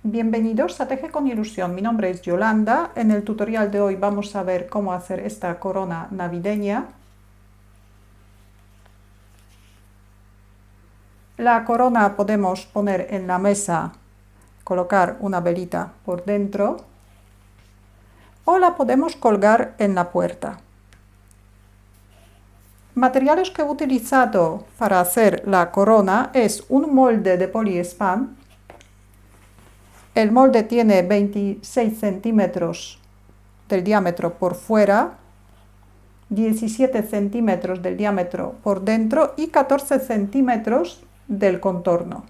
Bienvenidos a Teje con Ilusión. Mi nombre es Yolanda. En el tutorial de hoy vamos a ver cómo hacer esta corona navideña. La corona podemos poner en la mesa, colocar una velita por dentro o la podemos colgar en la puerta. Materiales que he utilizado para hacer la corona es un molde de poliespan. El molde tiene 26 centímetros del diámetro por fuera, 17 centímetros del diámetro por dentro y 14 centímetros del contorno.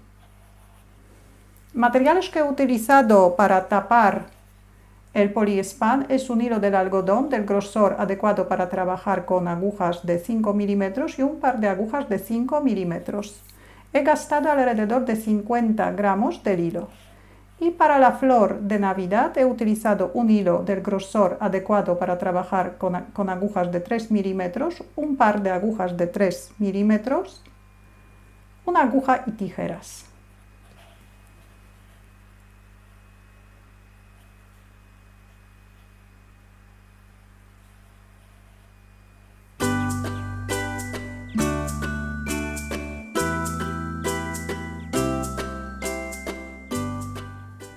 Materiales que he utilizado para tapar el poliespan es un hilo del algodón del grosor adecuado para trabajar con agujas de 5 milímetros y un par de agujas de 5 milímetros. He gastado alrededor de 50 gramos del hilo. Y para la flor de Navidad he utilizado un hilo del grosor adecuado para trabajar con agujas de 3 milímetros, un par de agujas de 3 milímetros, una aguja y tijeras.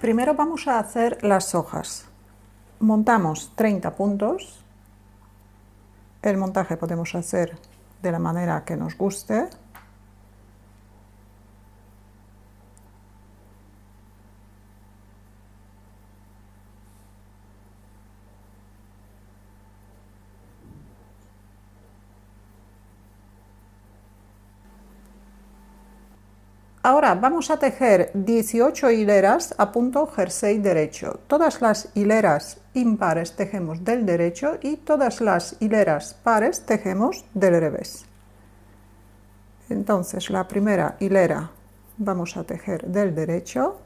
Primero vamos a hacer las hojas. Montamos 30 puntos. El montaje podemos hacer de la manera que nos guste. Ahora vamos a tejer 18 hileras a punto jersey derecho. Todas las hileras impares tejemos del derecho y todas las hileras pares tejemos del revés. Entonces la primera hilera vamos a tejer del derecho.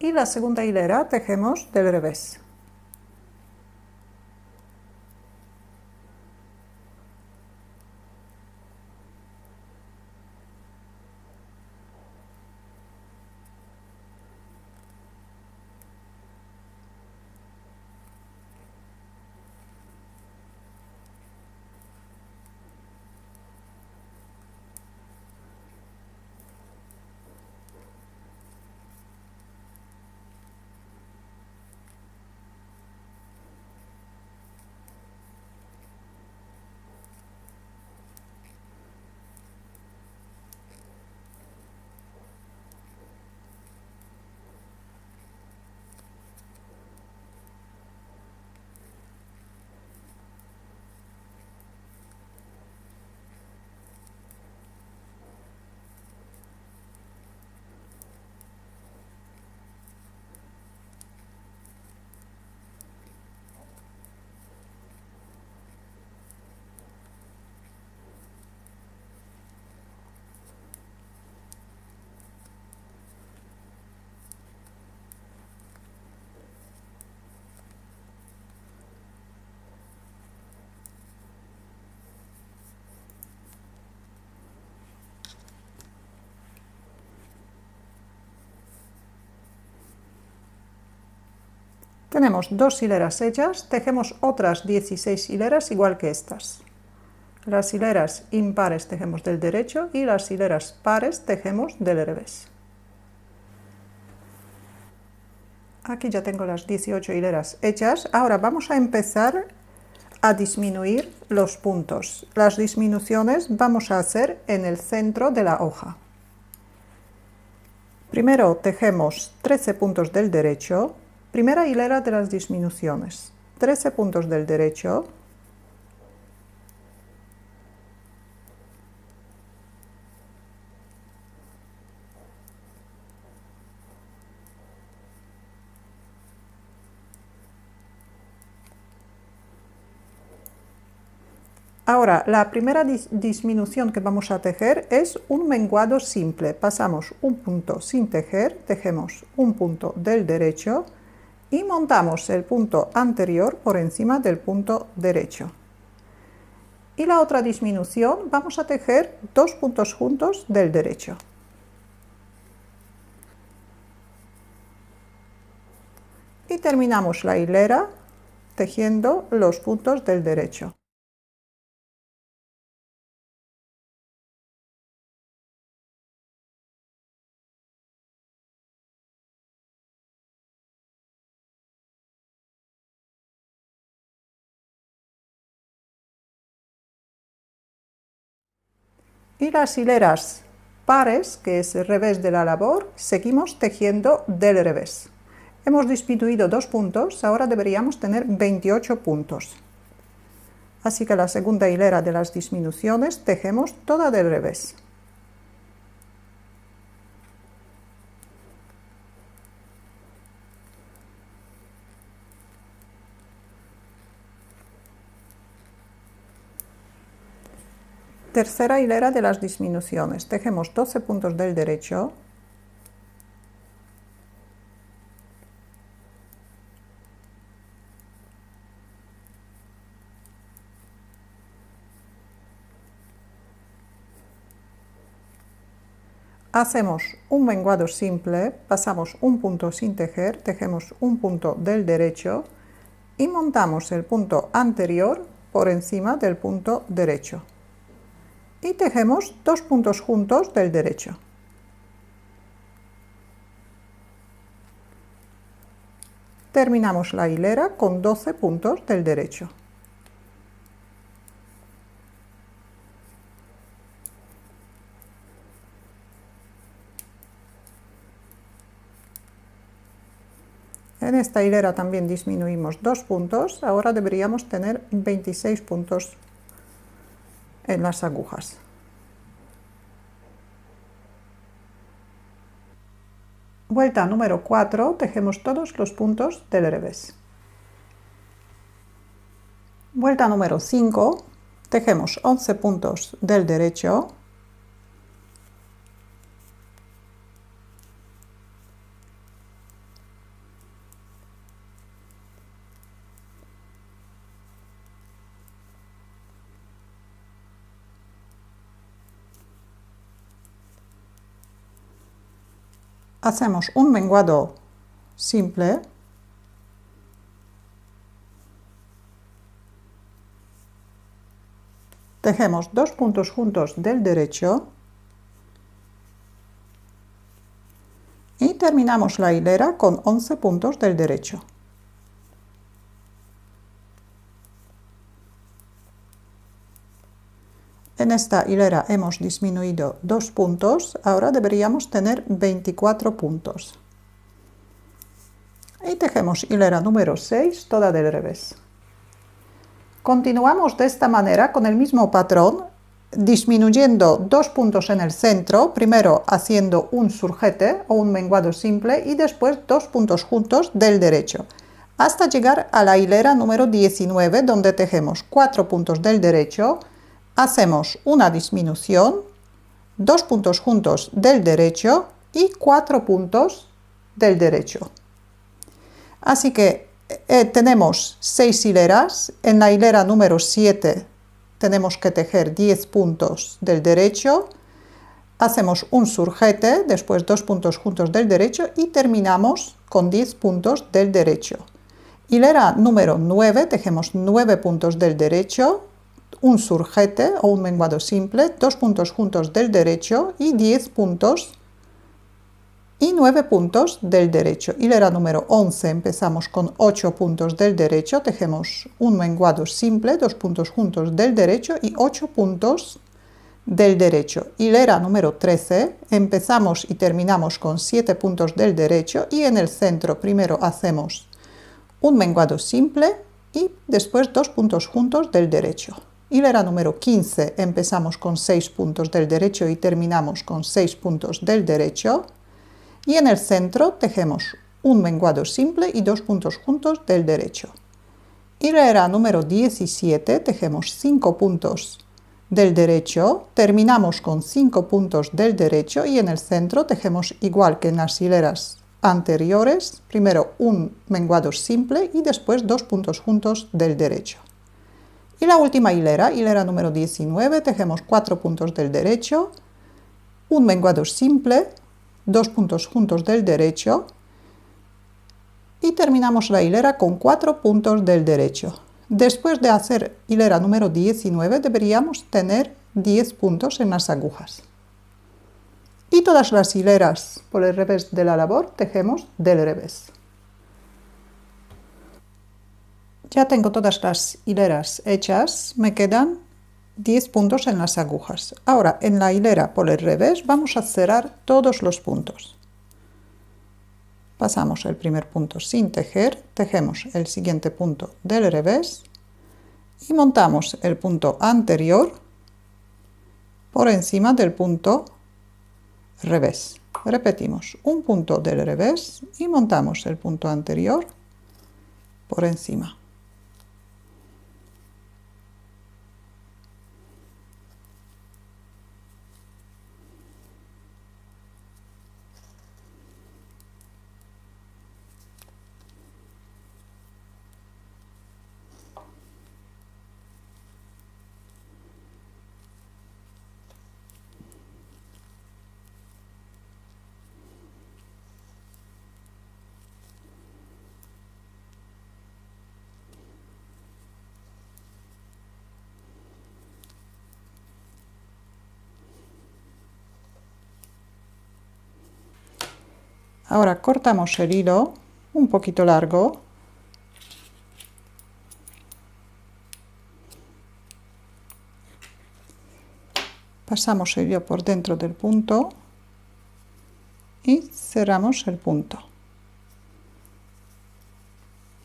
Y la segunda hilera tejemos del revés. Tenemos 2 hileras hechas, tejemos otras 16 hileras igual que estas. Las hileras impares tejemos del derecho y las hileras pares tejemos del revés. Aquí ya tengo las 18 hileras hechas. Ahora vamos a empezar a disminuir los puntos. Las disminuciones vamos a hacer en el centro de la hoja. Primero tejemos 13 puntos del derecho, primera hilera de las disminuciones, 13 puntos del derecho, ahora, la primera disminución que vamos a tejer es un menguado simple. Pasamos un punto sin tejer, tejemos un punto del derecho y montamos el punto anterior por encima del punto derecho. Y la otra disminución vamos a tejer 2 puntos juntos del derecho. Y terminamos la hilera tejiendo los puntos del derecho. Y las hileras pares, que es el revés de la labor, seguimos tejiendo del revés. Hemos disminuido 2 puntos, ahora deberíamos tener 28 puntos. Así que la segunda hilera de las disminuciones tejemos toda del revés. Tercera hilera de las disminuciones, tejemos 12 puntos del derecho, hacemos un menguado simple, pasamos un punto sin tejer, tejemos un punto del derecho y montamos el punto anterior por encima del punto derecho. Y tejemos 2 puntos juntos del derecho. Terminamos la hilera con 12 puntos del derecho. En esta hilera también disminuimos 2 puntos, ahora deberíamos tener 26 puntos en las agujas. Vuelta número 4, tejemos todos los puntos del revés. Vuelta número 5, tejemos 11 puntos del derecho, hacemos un menguado simple, tejemos 2 puntos juntos del derecho y terminamos la hilera con 11 puntos del derecho. En esta hilera hemos disminuido 2 puntos, ahora deberíamos tener 24 puntos. Y tejemos hilera número 6, toda del revés. Continuamos de esta manera con el mismo patrón, disminuyendo 2 puntos en el centro, primero haciendo un surjete o un menguado simple y después 2 puntos juntos del derecho, hasta llegar a la hilera número 19, donde tejemos 4 puntos del derecho, hacemos una disminución, 2 puntos juntos del derecho y 4 puntos del derecho. Así que tenemos 6 hileras, en la hilera número 7 tenemos que tejer 10 puntos del derecho, hacemos un surjete, después 2 puntos juntos del derecho y terminamos con 10 puntos del derecho. Hilera número 9, tejemos 9 puntos del derecho, un surjete o un menguado simple, 2 puntos juntos del derecho y 10 puntos y 9 puntos del derecho. Hilera número 11, empezamos con 8 puntos del derecho, tejemos un menguado simple, 2 puntos juntos del derecho y 8 puntos del derecho. Hilera número 13, empezamos y terminamos con 7 puntos del derecho y en el centro primero hacemos un menguado simple y después 2 puntos juntos del derecho. Hilera número 15, empezamos con 6 puntos del derecho y terminamos con 6 puntos del derecho. Y en el centro tejemos un menguado simple y 2 puntos juntos del derecho. Hilera número 17, tejemos 5 puntos del derecho, terminamos con 5 puntos del derecho y en el centro tejemos igual que en las hileras anteriores, primero un menguado simple y después 2 puntos juntos del derecho. Y la última hilera, hilera número 19, tejemos 4 puntos del derecho, un menguado simple, 2 puntos juntos del derecho y terminamos la hilera con 4 puntos del derecho. Después de hacer hilera número 19 deberíamos tener 10 puntos en las agujas. Y todas las hileras por el revés de la labor tejemos del revés. Ya tengo todas las hileras hechas, me quedan 10 puntos en las agujas. Ahora en la hilera por el revés vamos a cerrar todos los puntos. Pasamos el primer punto sin tejer, tejemos el siguiente punto del revés y montamos el punto anterior por encima del punto revés. Repetimos un punto del revés y montamos el punto anterior por encima. Ahora cortamos el hilo un poquito largo pasamos el hilo por dentro del punto y cerramos el punto.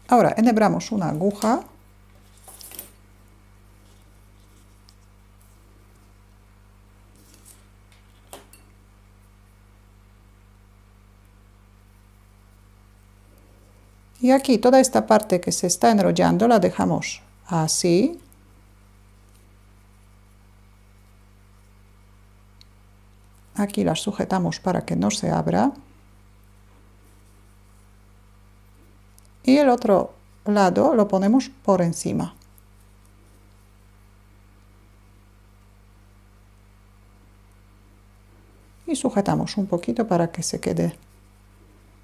Ahora enhebramos una aguja y aquí toda esta parte que se está enrollando la dejamos así. Aquí la sujetamos para que no se abra. Y el otro lado lo ponemos por encima. Y sujetamos un poquito para que se quede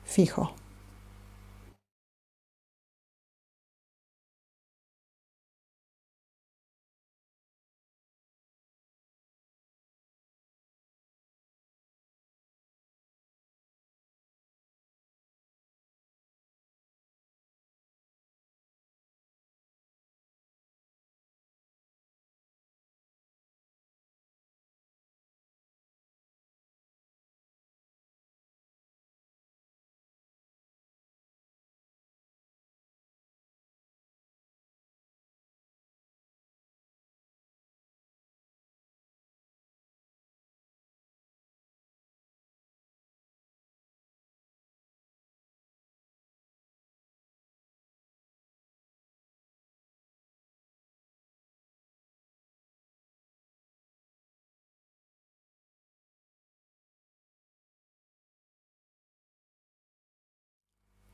fijo.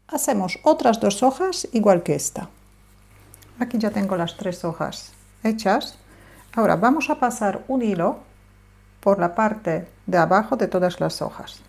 Hacemos otras 2 hojas igual que esta. Aquí ya tengo las 3 hojas hechas. Ahora vamos a pasar un hilo por la parte de abajo de todas las hojas.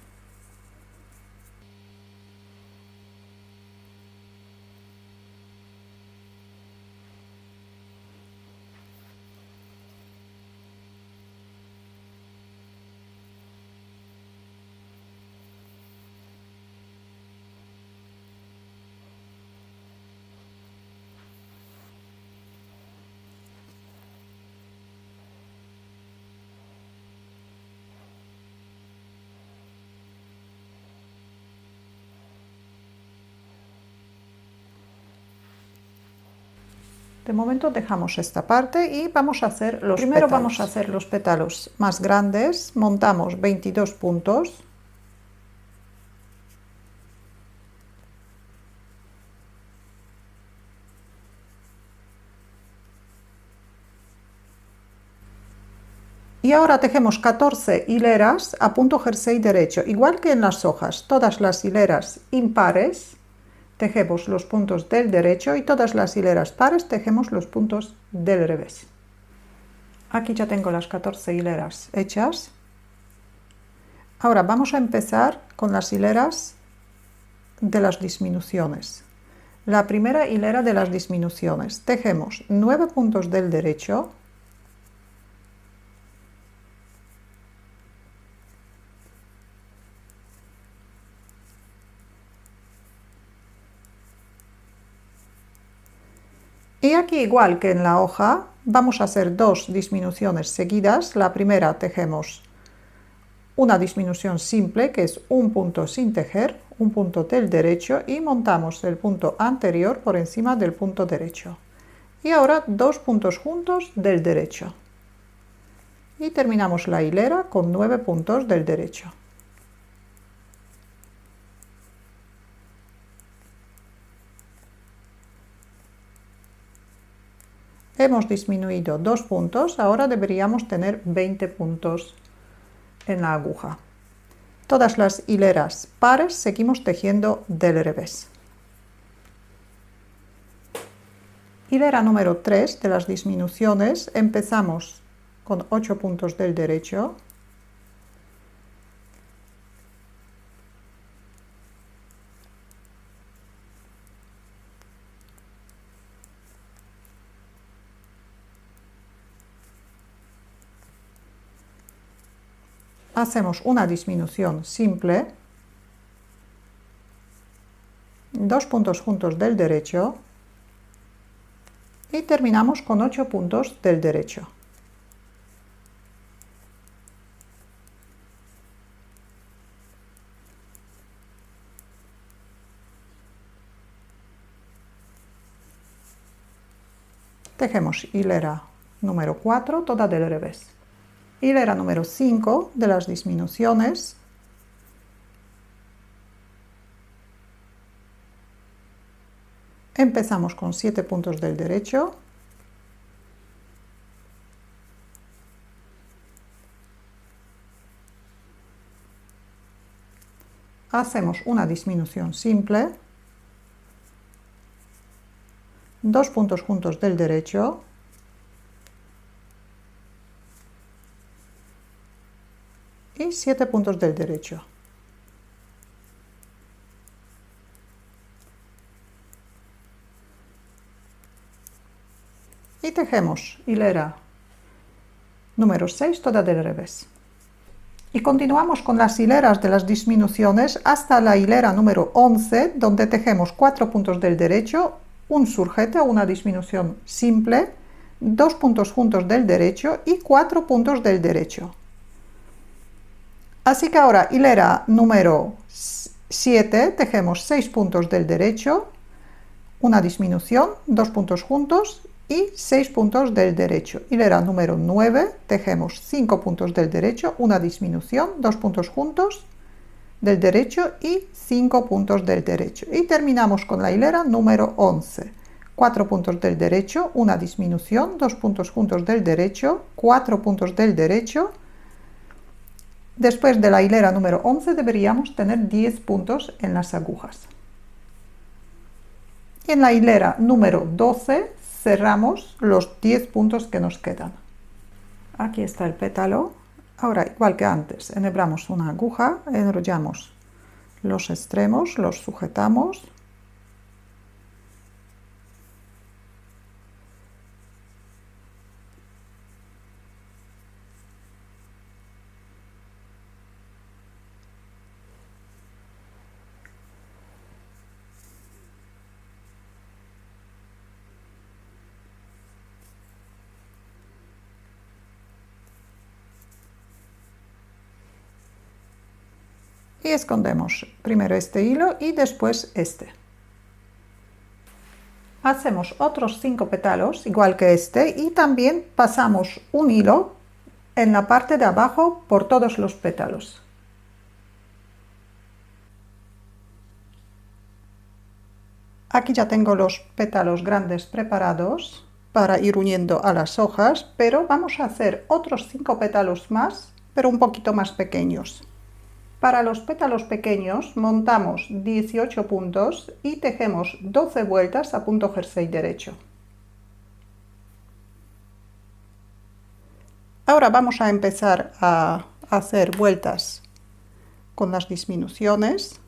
De momento dejamos esta parte y vamos a hacer los pétalos. Vamos a hacer los pétalos más grandes. Montamos 22 puntos. Y ahora tejemos 14 hileras a punto jersey derecho, igual que en las hojas. Todas las hileras impares tejemos los puntos del derecho y todas las hileras pares tejemos los puntos del revés. Aquí ya tengo las 14 hileras hechas. Ahora vamos a empezar con las hileras de las disminuciones. La primera hilera de las disminuciones. Tejemos 9 puntos del derecho. Y aquí, igual que en la hoja, vamos a hacer dos disminuciones seguidas. La primera tejemos una disminución simple, que es un punto sin tejer, un punto del derecho, y montamos el punto anterior por encima del punto derecho. Y ahora dos puntos juntos del derecho. Y terminamos la hilera con 9 puntos del derecho. Hemos disminuido 2 puntos, ahora deberíamos tener 20 puntos en la aguja. Todas las hileras pares seguimos tejiendo del revés. Hilera número 3 de las disminuciones, empezamos con 8 puntos del derecho. Hacemos una disminución simple, 2 puntos juntos del derecho y terminamos con 8 puntos del derecho. Tejemos hilera número 4, toda del revés. Hilera número 5 de las disminuciones. Empezamos con 7 puntos del derecho. Hacemos una disminución simple. 2 puntos juntos del derecho. Y 7 puntos del derecho. Y tejemos hilera número 6, toda del revés. Y continuamos con las hileras de las disminuciones hasta la hilera número 11, donde tejemos 4 puntos del derecho, un surjete o una disminución simple, 2 puntos juntos del derecho y 4 puntos del derecho. Así que ahora, hilera número 7, tejemos 6 puntos del derecho, una disminución, 2 puntos juntos y 6 puntos del derecho. Hilera número 9, tejemos 5 puntos del derecho, una disminución, 2 puntos juntos del derecho y 5 puntos del derecho. Y terminamos con la hilera número 11. 4 puntos del derecho, una disminución, 2 puntos juntos del derecho, 4 puntos del derecho. Después de la hilera número 11 deberíamos tener 10 puntos en las agujas. Y en la hilera número 12 cerramos los 10 puntos que nos quedan. Aquí está el pétalo. Ahora, igual que antes, enhebramos una aguja, enrollamos los extremos, los sujetamos. Y escondemos primero este hilo y después este. Hacemos otros 5 pétalos, igual que este, y también pasamos un hilo en la parte de abajo por todos los pétalos. Aquí ya tengo los pétalos grandes preparados para ir uniendo a las hojas, pero vamos a hacer otros 5 pétalos más, pero un poquito más pequeños. Para los pétalos pequeños montamos 18 puntos y tejemos 12 vueltas a punto jersey derecho. Ahora vamos a empezar a hacer vueltas con las disminuciones.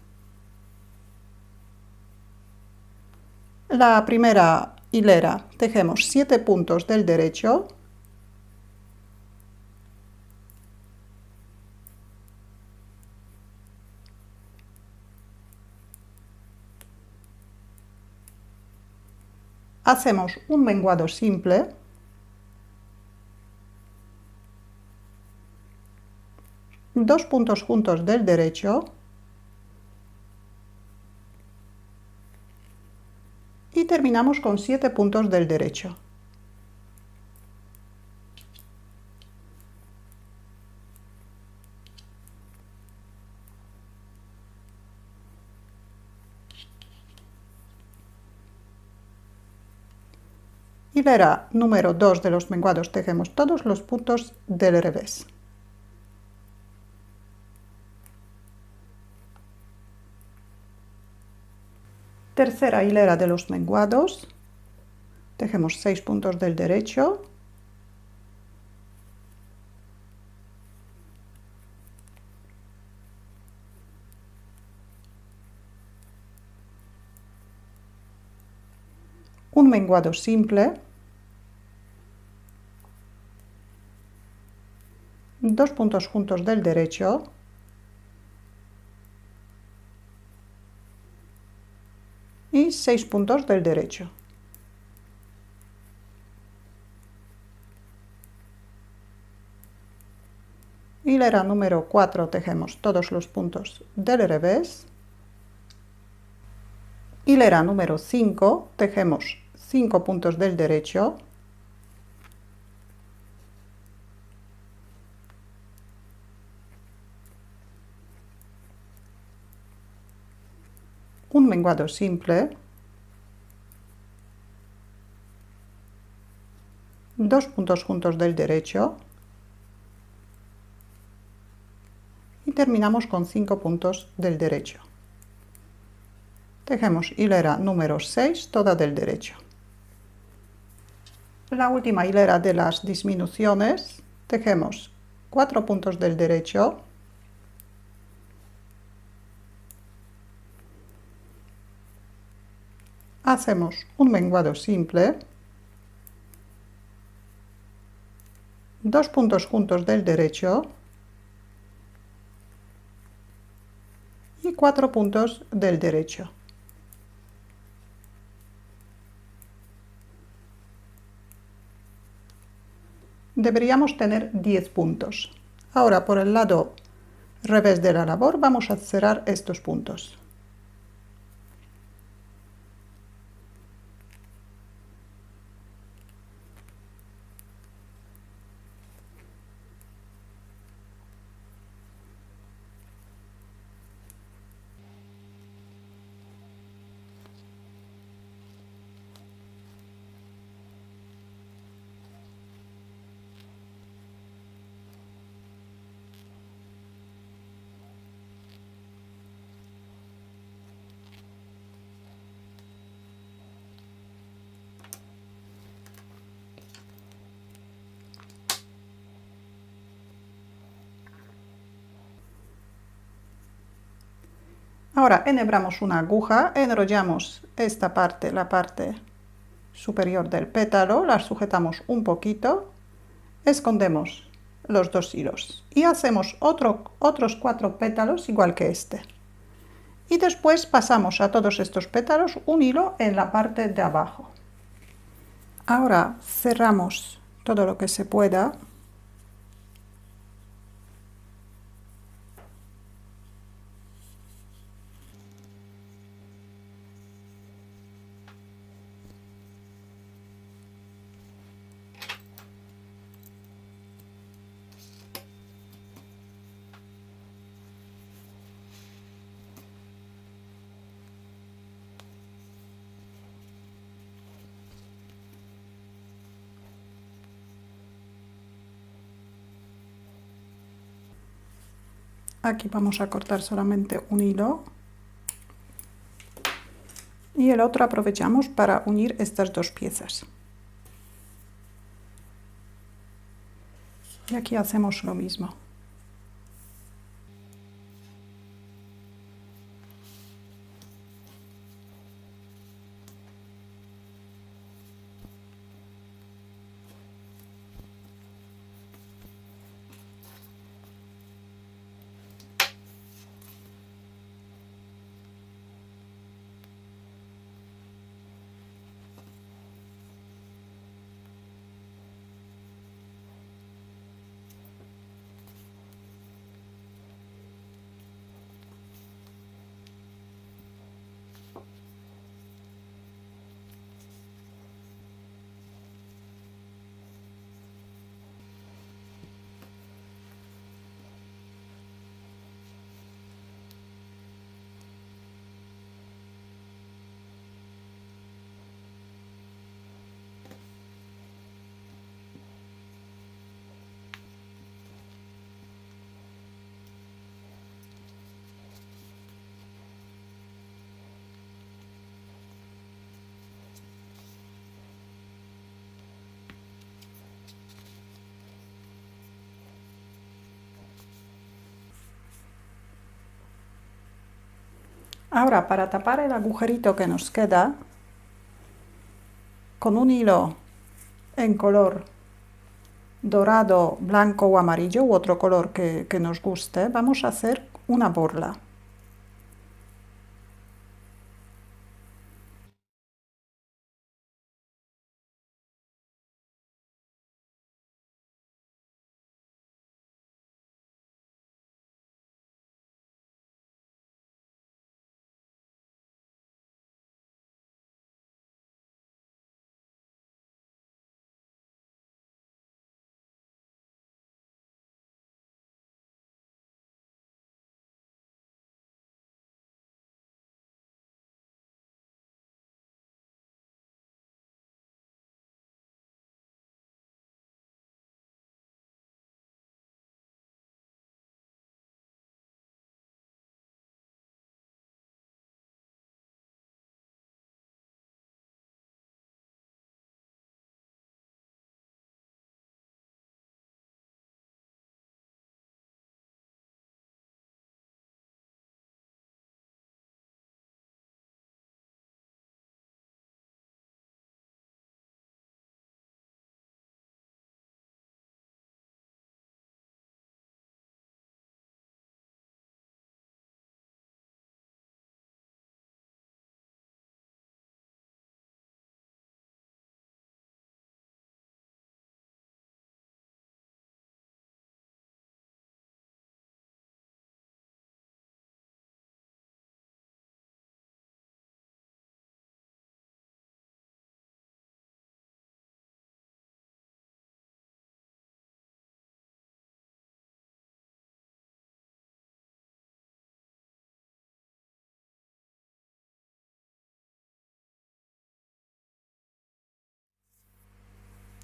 La primera hilera tejemos 7 puntos del derecho, hacemos un menguado simple, dos puntos juntos del derecho y terminamos con 7 puntos del derecho. Hilera número 2 de los menguados tejemos todos los puntos del revés. Tercera hilera de los menguados, tejemos 6 puntos del derecho, un menguado simple, dos puntos juntos del derecho, y 6 puntos del derecho. Hilera número 4 tejemos todos los puntos del revés. Hilera número 5 tejemos 5 puntos del derecho. Un menguado simple, dos puntos juntos del derecho y terminamos con 5 puntos del derecho. Tejemos hilera número 6 toda del derecho. La última hilera de las disminuciones, tejemos 4 puntos del derecho, hacemos un menguado simple, dos puntos juntos del derecho y 4 puntos del derecho. Deberíamos tener 10 puntos. Ahora por el lado revés de la labor vamos a cerrar estos puntos. Ahora enhebramos una aguja, enrollamos esta parte, la parte superior del pétalo, la sujetamos un poquito, escondemos los dos hilos y hacemos otros 4 pétalos igual que este. Y después pasamos a todos estos pétalos un hilo en la parte de abajo. Ahora cerramos todo lo que se pueda. Aquí vamos a cortar solamente un hilo y el otro aprovechamos para unir estas dos piezas. Y aquí hacemos lo mismo. Ahora, para tapar el agujerito que nos queda, con un hilo en color dorado, blanco o amarillo, u otro color que nos guste, vamos a hacer una borla.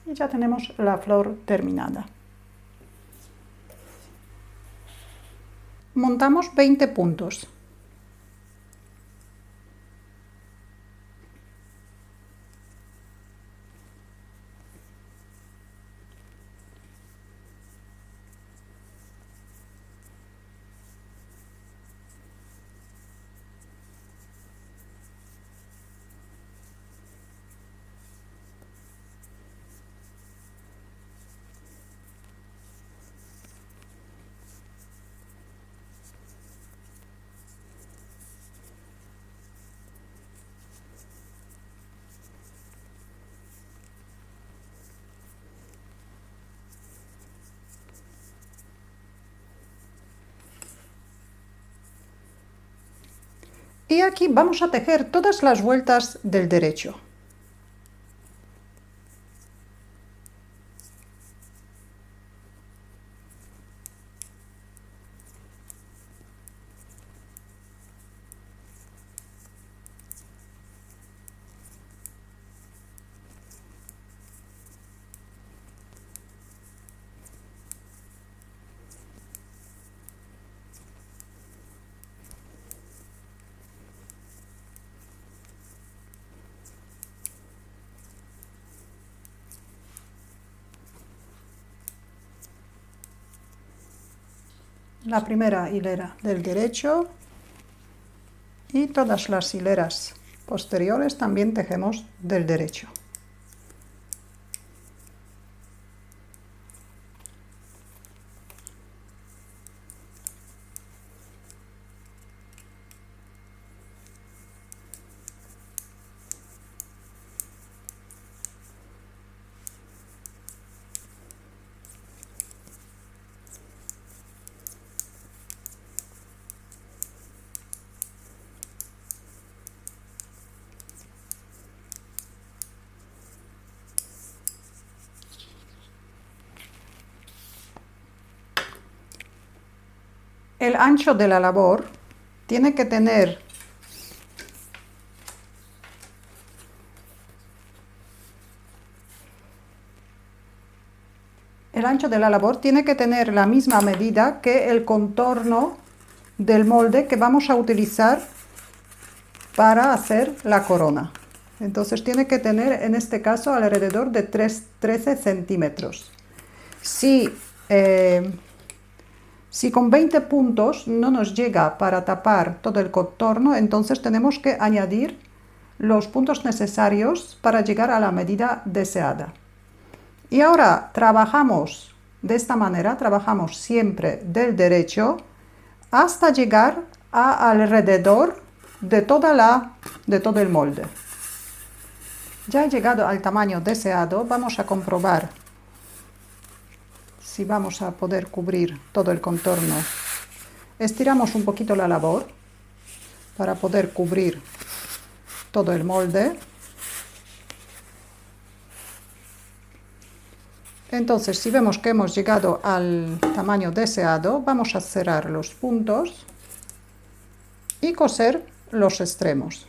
Y ya tenemos la flor terminada. Montamos 20 puntos. Y aquí vamos a tejer todas las vueltas del derecho. la primera hilera del derecho y todas las hileras posteriores también tejemos del derecho. El ancho de la labor tiene que tener la misma medida que el contorno del molde que vamos a utilizar para hacer la corona. Entonces tiene que tener, en este caso, alrededor de 13 centímetros. Si con 20 puntos no nos llega para tapar todo el contorno, entonces tenemos que añadir los puntos necesarios para llegar a la medida deseada. Y ahora trabajamos de esta manera, trabajamos siempre del derecho hasta llegar a alrededor de todo el molde. Ya he llegado al tamaño deseado, vamos a comprobar si vamos a poder cubrir todo el contorno. Estiramos un poquito la labor para poder cubrir todo el molde. Entonces, si vemos que hemos llegado al tamaño deseado, vamos a cerrar los puntos y coser los extremos.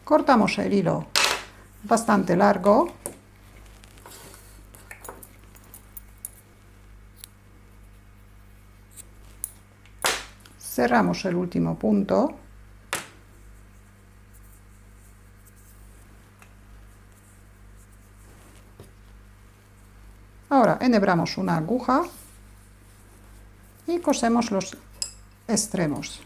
Cortamos el hilo bastante largo. Cerramos el último punto. Ahora enhebramos una aguja y cosemos los extremos.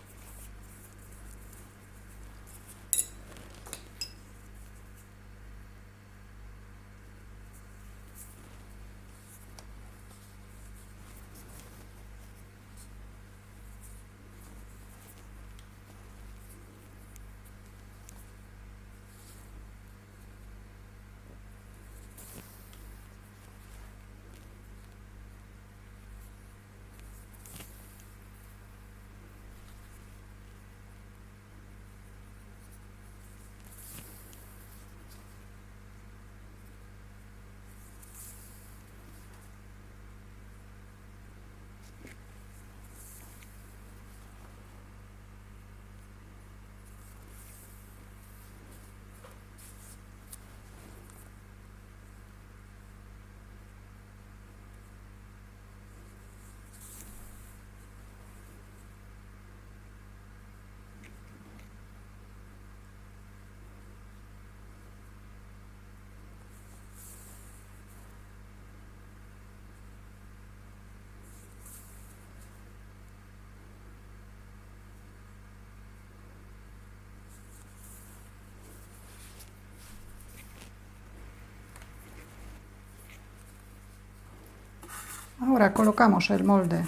Ahora colocamos el molde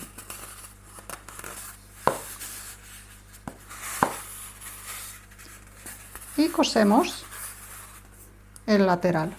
y cosemos el lateral.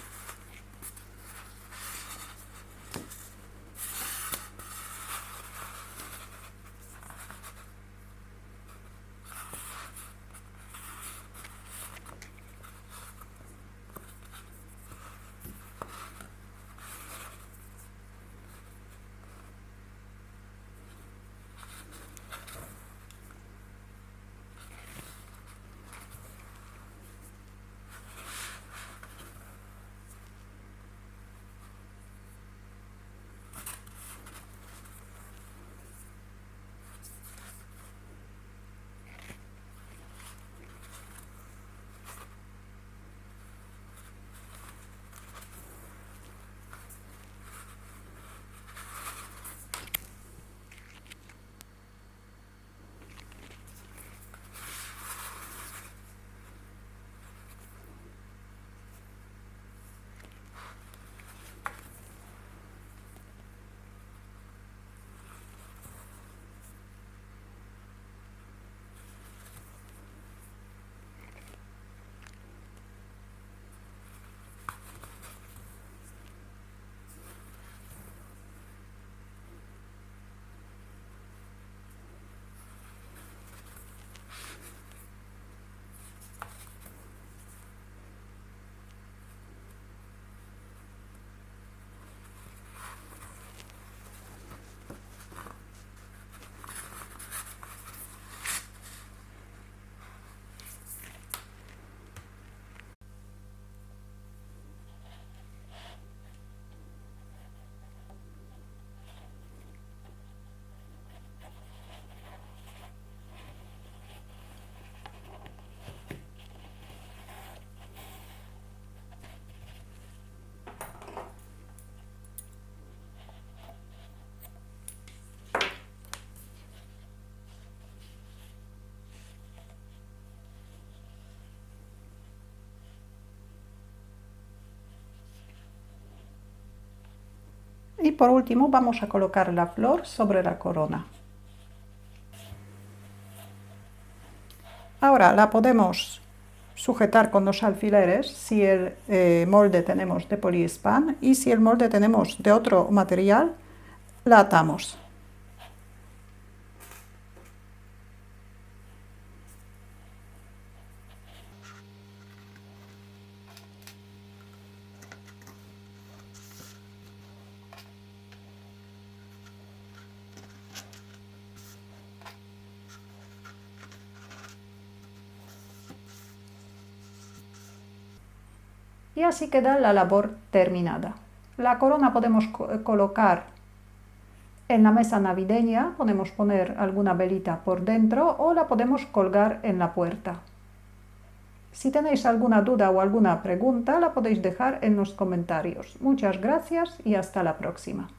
Y por último vamos a colocar la flor sobre la corona. Ahora la podemos sujetar con los alfileres si el molde tenemos de poliespan, y si el molde tenemos de otro material, la atamos. Y así queda la labor terminada. La corona podemos colocar en la mesa navideña, podemos poner alguna velita por dentro o la podemos colgar en la puerta. Si tenéis alguna duda o alguna pregunta, la podéis dejar en los comentarios. Muchas gracias y hasta la próxima.